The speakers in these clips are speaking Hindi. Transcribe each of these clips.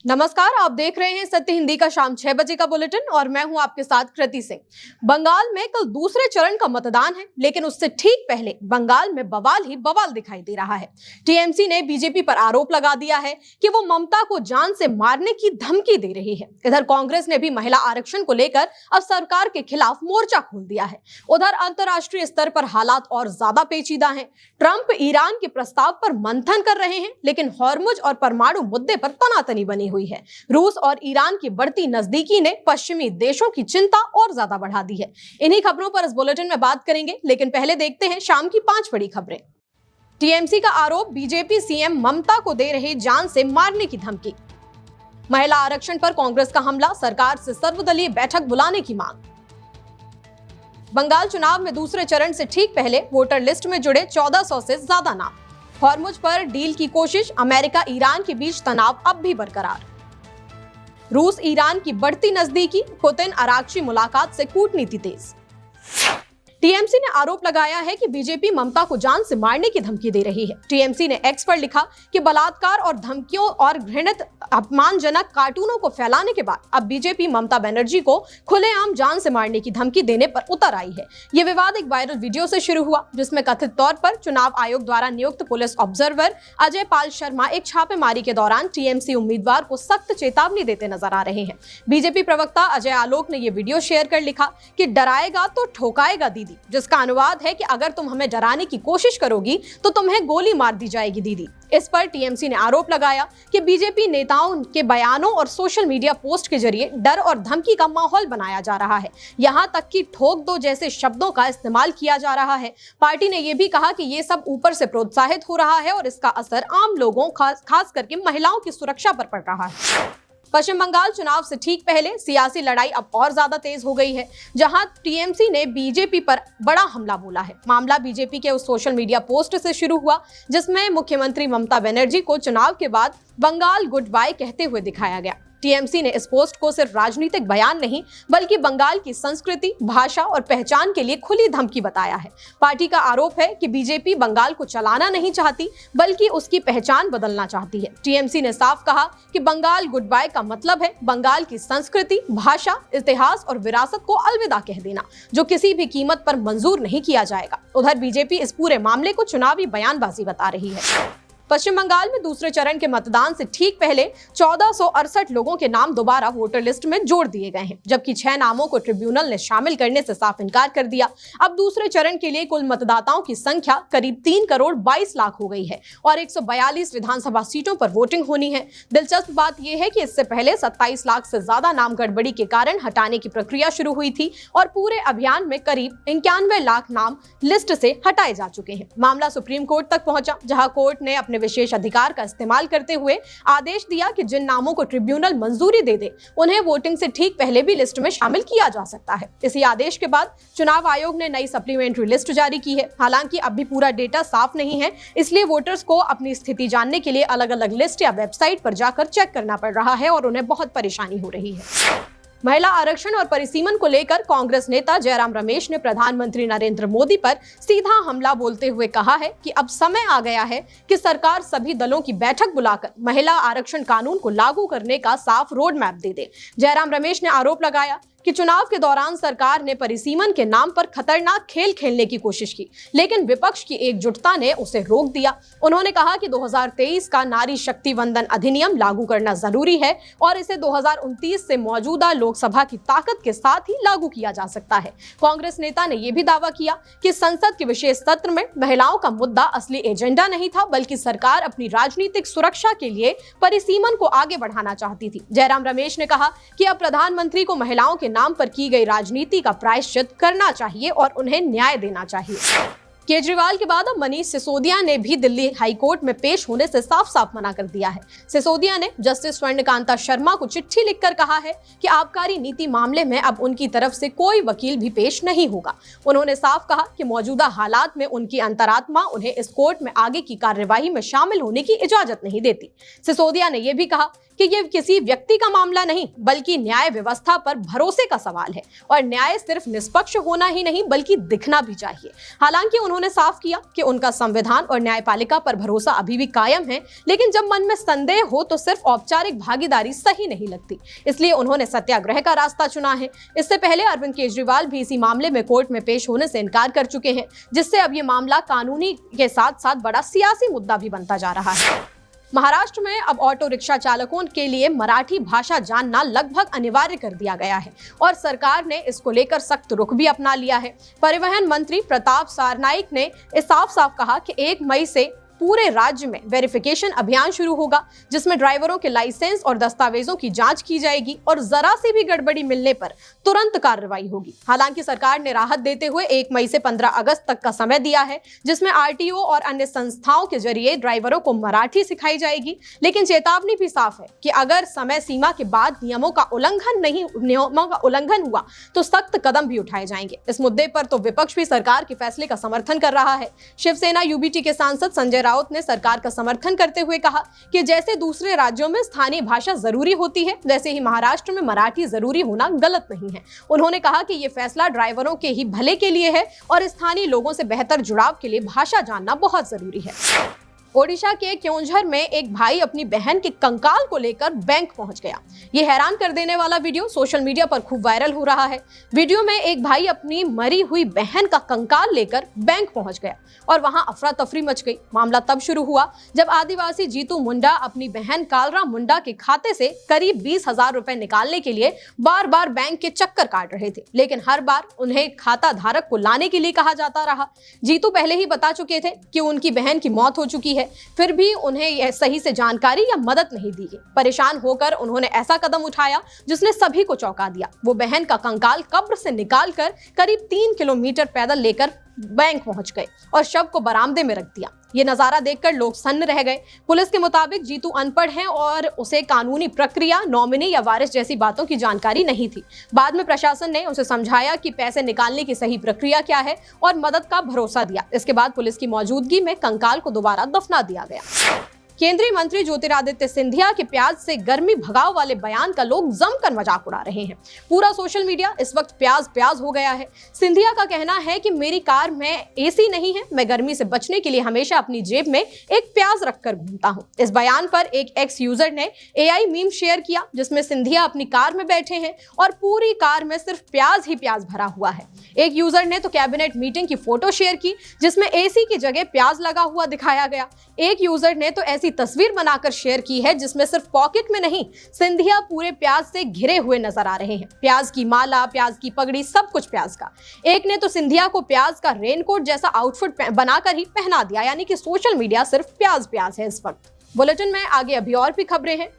नमस्कार, आप देख रहे हैं सत्य हिंदी का शाम 6 बजे का बुलेटिन और मैं हूं आपके साथ कृति सिंह। बंगाल में कल दूसरे चरण का मतदान है, लेकिन उससे ठीक पहले बंगाल में बवाल ही बवाल दिखाई दे रहा है। टीएमसी ने बीजेपी पर आरोप लगा दिया है कि वो ममता को जान से मारने की धमकी दे रही है। इधर कांग्रेस ने भी महिला आरक्षण को लेकर अब सरकार के खिलाफ मोर्चा खोल दिया है। उधर अंतर्राष्ट्रीय स्तर पर हालात और ज्यादा पेचीदा हैं। ट्रंप ईरान के प्रस्ताव पर मंथन कर रहे हैं, लेकिन हॉर्मुज और परमाणु मुद्दे पर तनातनी बनी हुई है। रूस और ईरान की बढ़ती नजदीकी ने पश्चिमी देशों की चिंता और ज्यादा बढ़ा दी है। इन्हीं खबरों पर इस बुलेटिन में बात करेंगे, लेकिन पहले देखते हैं शाम की 5 बड़ी खबरें। टीएमसी का आरोप, बीजेपी सीएम ममता को दे रहे जान से मारने की धमकी। महिला आरक्षण पर कांग्रेस का हमला, सरकार से सर्वदलीय बैठक बुलाने की मांग। बंगाल चुनाव में दूसरे चरण से ठीक पहले वोटर लिस्ट में जुड़े 1400 से ज्यादा नाम। हॉर्मुज पर डील की कोशिश, अमेरिका ईरान के बीच तनाव अब भी बरकरार। रूस ईरान की बढ़ती नजदीकी, पुतिन आराघची मुलाकात से कूटनीति तेज। टीएमसी ने आरोप लगाया है कि बीजेपी ममता को जान से मारने की धमकी दे रही है। टीएमसी ने एक्स पर लिखा कि बलात्कार और धमकियों और घृणित अपमानजनक कार्टूनों को फैलाने के बाद अब बीजेपी ममता बनर्जी को खुलेआम जान से मारने की धमकी देने पर उतर आई है। यह विवाद एक वायरल वीडियो से शुरू हुआ, जिसमें कथित तौर पर चुनाव आयोग द्वारा नियुक्त पुलिस ऑब्जर्वर अजय पाल शर्मा एक छापेमारी के दौरान टीएमसी उम्मीदवार को सख्त चेतावनी देते नजर आ रहे हैं। बीजेपी प्रवक्ता अजय आलोक ने यह वीडियो शेयर कर लिखा कि डराएगा तो ठोकाएगा दीदी, जिसका अनुवाद है कि अगर तुम हमें डराने की कोशिश करोगी तो तुम्हें गोली मार दी जाएगी दीदी। इस पर टीएमसी ने आरोप लगाया कि बीजेपी नेताओं के बयानों और सोशल मीडिया पोस्ट के जरिए डर और धमकी का माहौल बनाया जा रहा है। यहां तक कि ठोक दो जैसे शब्दों का इस्तेमाल किया जा रहा है। पार्टी ने यह भी कहा कि ये सब ऊपर से प्रोत्साहित हो रहा है और इसका असर आम लोगों खास करके महिलाओं की सुरक्षा पर पड़ रहा है। पश्चिम बंगाल चुनाव से ठीक पहले सियासी लड़ाई अब और ज्यादा तेज हो गई है, जहां टीएमसी ने बीजेपी पर बड़ा हमला बोला है। मामला बीजेपी के उस सोशल मीडिया पोस्ट से शुरू हुआ जिसमें मुख्यमंत्री ममता बनर्जी को चुनाव के बाद बंगाल गुड बाय कहते हुए दिखाया गया। टीएमसी ने इस पोस्ट को सिर्फ राजनीतिक बयान नहीं, बल्कि बंगाल की संस्कृति, भाषा और पहचान के लिए खुली धमकी बताया है। पार्टी का आरोप है कि बीजेपी बंगाल को चलाना नहीं चाहती, बल्कि उसकी पहचान बदलना चाहती है। टीएमसी ने साफ कहा कि बंगाल गुड बाय का मतलब है बंगाल की संस्कृति, भाषा, इतिहास और विरासत को अलविदा कह देना, जो किसी भी कीमत पर मंजूर नहीं किया जाएगा। उधर बीजेपी इस पूरे मामले को चुनावी बयानबाजी बता रही है। पश्चिम बंगाल में दूसरे चरण के मतदान से ठीक पहले 1468 लोगों के नाम दोबारा वोटर लिस्ट में जोड़ दिए गए हैं, जबकि 6 नामों को ट्रिब्यूनल ने शामिल करने से साफ इनकार कर दिया। अब दूसरे चरण के लिए कुल मतदाताओं की संख्या करीब 3 करोड़ 22 लाख हो गई है और 142 विधानसभा सीटों पर वोटिंग होनी है। दिलचस्प बात यह है कि इससे पहले 27 लाख से ज्यादा नाम गड़बड़ी के कारण हटाने की प्रक्रिया शुरू हुई थी और पूरे अभियान में करीब 91 लाख नाम लिस्ट से हटाए जा चुके हैं। मामला सुप्रीम कोर्ट तक पहुंचा, जहां कोर्ट ने अपने विशेष अधिकार का इस्तेमाल करते हुए आदेश दिया कि जिन नामों को ट्रिब्यूनल मंजूरी दे दे, उन्हें वोटिंग से ठीक पहले भी लिस्ट में शामिल किया जा सकता है। इसी आदेश के बाद चुनाव आयोग ने नई सप्लीमेंट्री लिस्ट जारी की है। हालांकि अब भी पूरा डेटा साफ नहीं है, इसलिए वोटर्स को अपनी स्थिति जानने के लिए अलग-अलग लिस्ट या वेबसाइट पर जाकर चेक करना पड़ रहा है और उन्हें बहुत परेशानी हो रही है। महिला आरक्षण और परिसीमन को लेकर कांग्रेस नेता जयराम रमेश ने प्रधानमंत्री नरेंद्र मोदी पर सीधा हमला बोलते हुए कहा है कि अब समय आ गया है कि सरकार सभी दलों की बैठक बुलाकर महिला आरक्षण कानून को लागू करने का साफ रोड मैप दे दे। जयराम रमेश ने आरोप लगाया कि चुनाव के दौरान सरकार ने परिसीमन के नाम पर खतरनाक खेल खेलने की कोशिश की, लेकिन विपक्ष की एकजुटता ने उसे रोक दिया। उन्होंने कहा कि 2023 का नारी शक्ति वंदन अधिनियम लागू करना जरूरी है और इसे 2029 से मौजूदा लोकसभा की ताकत के साथ ही लागू किया जा सकता है। कांग्रेस नेता ने यह भी दावा किया कि संसद के विशेष सत्र में महिलाओं का मुद्दा असली एजेंडा नहीं था, बल्कि सरकार अपनी राजनीतिक सुरक्षा के लिए परिसीमन को आगे बढ़ाना चाहती थी। जयराम रमेश ने कहा कि अब प्रधानमंत्री को महिलाओं के नाम पर की गई राजनीति का प्रायश्चित करना चाहिए और उन्हें न्याय देना चाहिए। केजरीवाल के बाद अब मनीष सिसोदिया ने भी दिल्ली हाईकोर्ट में पेश होने से साफ साफ मना कर दिया है। सिसोदिया ने जस्टिस स्वर्णकांता शर्मा को चिट्ठी लिखकर कहा है कि आबकारी नीति मामले में अब उनकी तरफ से कोई वकील भी पेश नहीं होगा। उन्होंने साफ कहा कि मौजूदा हालात में उनकी अंतरात्मा उन्हें इस कोर्ट में आगे की कार्यवाही में शामिल होने की इजाजत नहीं देती। सिसोदिया ने यह भी कहा कि ये किसी व्यक्ति का मामला नहीं बल्कि न्याय व्यवस्था पर भरोसे का सवाल है और न्याय सिर्फ निष्पक्ष होना ही नहीं बल्कि दिखना भी चाहिए। हालांकि उन्होंने साफ किया कि उनका संविधान और न्यायपालिका पर भरोसा अभी भी कायम है, लेकिन जब मन में संदेह हो तो सिर्फ औपचारिक भागीदारी सही नहीं लगती, इसलिए उन्होंने सत्याग्रह का रास्ता चुना है। इससे पहले अरविंद केजरीवाल भी इसी मामले में कोर्ट में पेश होने से इनकार कर चुके हैं, जिससे अब ये मामला कानूनी के साथ साथ बड़ा सियासी मुद्दा भी बनता जा रहा है। महाराष्ट्र में अब ऑटो रिक्शा चालकों के लिए मराठी भाषा जानना लगभग अनिवार्य कर दिया गया है और सरकार ने इसको लेकर सख्त रुख भी अपना लिया है। परिवहन मंत्री प्रताप सारनाइक ने साफ साफ कहा कि 1 मई से पूरे राज्य में वेरिफिकेशन अभियान शुरू होगा, जिसमें ड्राइवरों के लाइसेंस और दस्तावेजों की जांच की जाएगी और जरा सी भी गड़बड़ी मिलने पर तुरंत कार्रवाई होगी। हालांकि सरकार ने राहत देते हुए 1 मई से 15 अगस्त तक का समय दिया है, जिसमें आरटीओ और अन्य संस्थाओं के जरिए ड्राइवरों को मराठी सिखाई जाएगी, लेकिन चेतावनी भी साफ है कि अगर समय सीमा के बाद नियमों का उल्लंघन हुआ तो सख्त कदम भी उठाए जाएंगे। इस मुद्दे पर तो विपक्ष भी सरकार के फैसले का समर्थन कर रहा है। शिवसेना यूबीटी के सांसद संजय राउत ने सरकार का समर्थन करते हुए कहा कि जैसे दूसरे राज्यों में स्थानीय भाषा जरूरी होती है, वैसे ही महाराष्ट्र में मराठी जरूरी होना गलत नहीं है। उन्होंने कहा कि ये फैसला ड्राइवरों के ही भले के लिए है और स्थानीय लोगों से बेहतर जुड़ाव के लिए भाषा जानना बहुत जरूरी है। ओडिशा के क्योंझर में एक भाई अपनी बहन के कंकाल को लेकर बैंक पहुंच गया। ये हैरान कर देने वाला वीडियो सोशल मीडिया पर खूब वायरल हो रहा है। वीडियो में एक भाई अपनी मरी हुई बहन का कंकाल लेकर बैंक पहुंच गया और वहां अफरा तफरी मच गई। मामला तब शुरू हुआ जब आदिवासी जीतू मुंडा अपनी बहन कालरा मुंडा के खाते से करीब 20,000 रुपए निकालने के लिए बार बार बैंक के चक्कर काट रहे थे, लेकिन हर बार उन्हें खाता धारक को लाने के लिए कहा जाता रहा। जीतू पहले ही बता चुके थे कि उनकी बहन की मौत हो चुकी है, फिर भी उन्हें यह सही से जानकारी या मदद नहीं दी गई। परेशान होकर उन्होंने ऐसा कदम उठाया जिसने सभी को चौंका दिया। वो बहन का कंकाल कब्र से निकालकर करीब 3 किलोमीटर पैदल लेकर बैंक पहुंच गए और शव को बरामदे में रख दिया। ये नजारा देखकर लोग सन्न रह गए। पुलिस के मुताबिक जीतू अनपढ़ है और उसे कानूनी प्रक्रिया, नॉमिनी या वारिस जैसी बातों की जानकारी नहीं थी। बाद में प्रशासन ने उसे समझाया कि पैसे निकालने की सही प्रक्रिया क्या है और मदद का भरोसा दिया। इसके बाद पुलिस की मौजूदगी में कंकाल को दोबारा दफना दिया गया। केंद्रीय मंत्री ज्योतिरादित्य सिंधिया के प्याज से गर्मी भगाव वाले बयान का लोग जमकर मजाक उड़ा रहे हैं। पूरा सोशल मीडिया इस वक्त प्याज हो गया है। सिंधिया का कहना है कि मेरी कार में एसी नहीं है, मैं गर्मी से बचने के लिए हमेशा अपनी जेब में एक प्याज रखकर घूमता हूं। इस बयान पर एक एक्स यूजर ने एआई मीम शेयर किया, जिसमें सिंधिया अपनी कार में बैठे हैं और पूरी कार में सिर्फ प्याज ही प्याज भरा हुआ है। एक यूजर ने तो कैबिनेट मीटिंग की फोटो शेयर की, जिसमें एसी की जगह प्याज लगा हुआ दिखाया गया। एक यूजर ने तो ऐसी तस्वीर बनाकर शेयर की है जिसमें सिर्फ पॉकेट में नहीं, सिंधिया पूरे प्याज से घिरे हुए नजर आ रहे हैं। प्याज की माला, प्याज की पगड़ी, सब कुछ प्याज का। एक ने तो सिंधिया को प्याज का रेनकोट जैसा आउटफिट बनाकर ही पहना दिया, यानी कि सोशल मीडिया सिर्फ प्याज है इस वक्त। बुलेटिन में आगे अभी और भी खबरें हैं।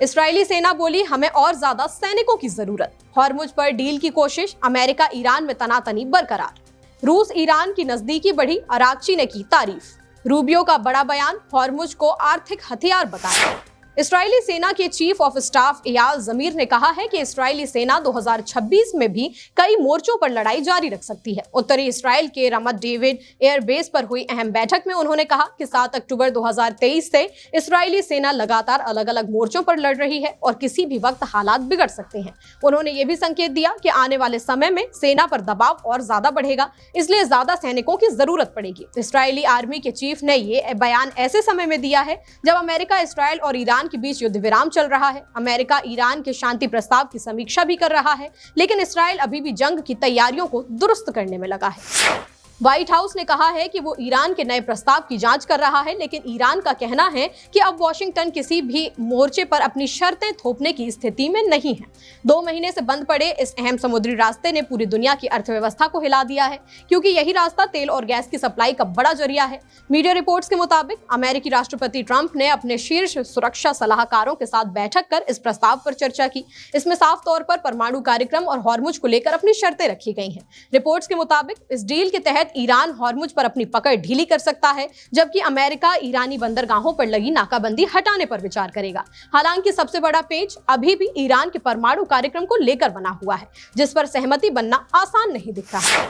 इस्राएली सेना बोली, हमें और ज्यादा सैनिकों की जरूरत। हॉर्मुज पर डील की कोशिश, अमेरिका ईरान में तनातनी बरकरार। रूस ईरान की नजदीकी बढ़ी, अरागची ने की तारीफ। रूबियो का बड़ा बयान, हॉर्मुज को आर्थिक हथियार बताया। इस्राएली सेना के चीफ ऑफ स्टाफ एयाल जमीर ने कहा है कि इस्राएली सेना 2026 में भी कई मोर्चों पर लड़ाई जारी रख सकती है। उत्तरी इस्राएल के रमत डेविड एयरबेस पर हुई अहम बैठक में उन्होंने कहा कि 7 अक्टूबर 2023 से इस्राएली सेना लगातार अलग अलग मोर्चों पर लड़ रही है और किसी भी वक्त हालात बिगड़ सकते हैं। उन्होंने ये भी संकेत दिया कि आने वाले समय में सेना पर दबाव और ज्यादा बढ़ेगा, इसलिए ज्यादा सैनिकों की जरूरत पड़ेगी। इस्राएली आर्मी के चीफ ने ये बयान ऐसे समय में दिया है जब अमेरिका, इस्राएल और ईरान के बीच युद्ध विराम चल रहा है। अमेरिका ईरान के शांति प्रस्ताव की समीक्षा भी कर रहा है, लेकिन इस्राएल अभी भी जंग की तैयारियों को दुरुस्त करने में लगा है। व्हाइट हाउस ने कहा है कि वो ईरान के नए प्रस्ताव की जांच कर रहा है, लेकिन ईरान का कहना है कि अब वॉशिंगटन किसी भी मोर्चे पर अपनी शर्तें थोपने की स्थिति में नहीं है। 2 महीने से बंद पड़े इस अहम समुद्री रास्ते ने पूरी दुनिया की अर्थव्यवस्था को हिला दिया है, क्योंकि यही रास्ता तेल और गैस की सप्लाई का बड़ा जरिया है। मीडिया रिपोर्ट्स के मुताबिक अमेरिकी राष्ट्रपति ट्रंप ने अपने शीर्ष सुरक्षा सलाहकारों के साथ बैठक कर इस प्रस्ताव पर चर्चा की। इसमें साफ तौर पर परमाणु कार्यक्रम और हॉर्मुज को लेकर अपनी शर्तें रखी गई हैं। रिपोर्ट्स के मुताबिक इस डील के तहत ईरान हॉर्मुज पर अपनी पकड़ ढीली कर सकता है, जबकि अमेरिका ईरानी बंदरगाहों पर लगी नाकाबंदी हटाने पर विचार करेगा। हालांकि सबसे बड़ा पेच अभी भी ईरान के परमाणु कार्यक्रम को लेकर बना हुआ है, जिस पर सहमति बनना आसान नहीं दिख रहा है।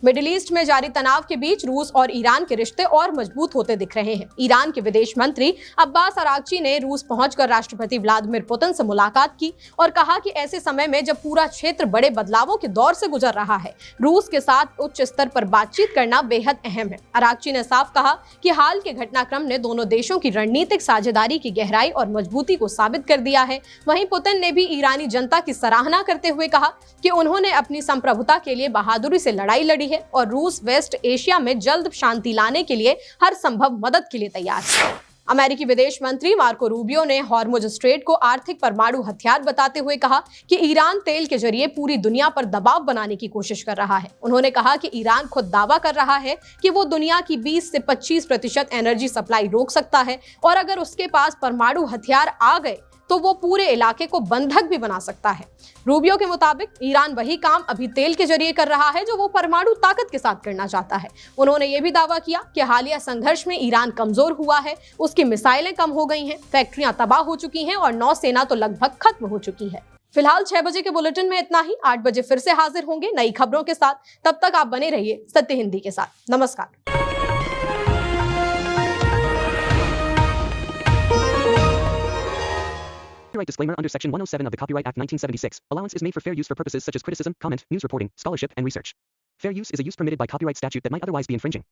मिडिल ईस्ट में जारी तनाव के बीच रूस और ईरान के रिश्ते और मजबूत होते दिख रहे हैं। ईरान के विदेश मंत्री अब्बास अरागची ने रूस पहुंचकर राष्ट्रपति व्लादिमीर पुतिन से मुलाकात की और कहा कि ऐसे समय में जब पूरा क्षेत्र बड़े बदलावों के दौर से गुजर रहा है, रूस के साथ उच्च स्तर पर बातचीत करना बेहद अहम है। अरागची ने साफ कहा कि हाल के घटनाक्रम ने दोनों देशों की रणनीतिक साझेदारी की गहराई और मजबूती को साबित कर दिया है। वहीं पुतिन ने भी ईरानी जनता की सराहना करते हुए कहा कि उन्होंने अपनी संप्रभुता के लिए बहादुरी से लड़ाई लड़ी है और रूस वेस्ट एशिया में जल्द शांति लाने के लिए हर संभव मदद के लिए तैयार है। अमेरिकी विदेश मंत्री मार्को रूबियो ने हॉर्मुज स्ट्रेट को आर्थिक परमाणु हथियार बताते हुए कहा कि ईरान तेल के जरिए पूरी दुनिया पर दबाव बनाने की कोशिश कर रहा है। उन्होंने कहा कि ईरान खुद दावा कर रहा है कि वो दुनिया की 20 से 25% एनर्जी सप्लाई रोक सकता है और अगर उसके पास परमाणु हथियार आ गए तो वो पूरे इलाके को बंधक भी बना सकता है। रूबियो के मुताबिक ईरान वही काम अभी तेल के जरिए कर रहा है जो वो परमाणु ताकत के साथ करना चाहता है। उन्होंने ये भी दावा किया कि हालिया संघर्ष में ईरान कमजोर हुआ है, उसकी मिसाइलें कम हो गई हैं, फैक्ट्रियां तबाह हो चुकी हैं और नौसेना तो लगभग खत्म हो चुकी है। फिलहाल 6 बजे के बुलेटिन में इतना ही। 8 बजे फिर से हाजिर होंगे नई खबरों के साथ। तब तक आप बने रहिए सत्य हिंदी के साथ। नमस्कार। Copyright disclaimer under Section 107 of the Copyright Act 1976. Allowance is made for fair use for purposes such as criticism, comment, news reporting, scholarship, and research. Fair use is a use permitted by copyright statute that might otherwise be infringing.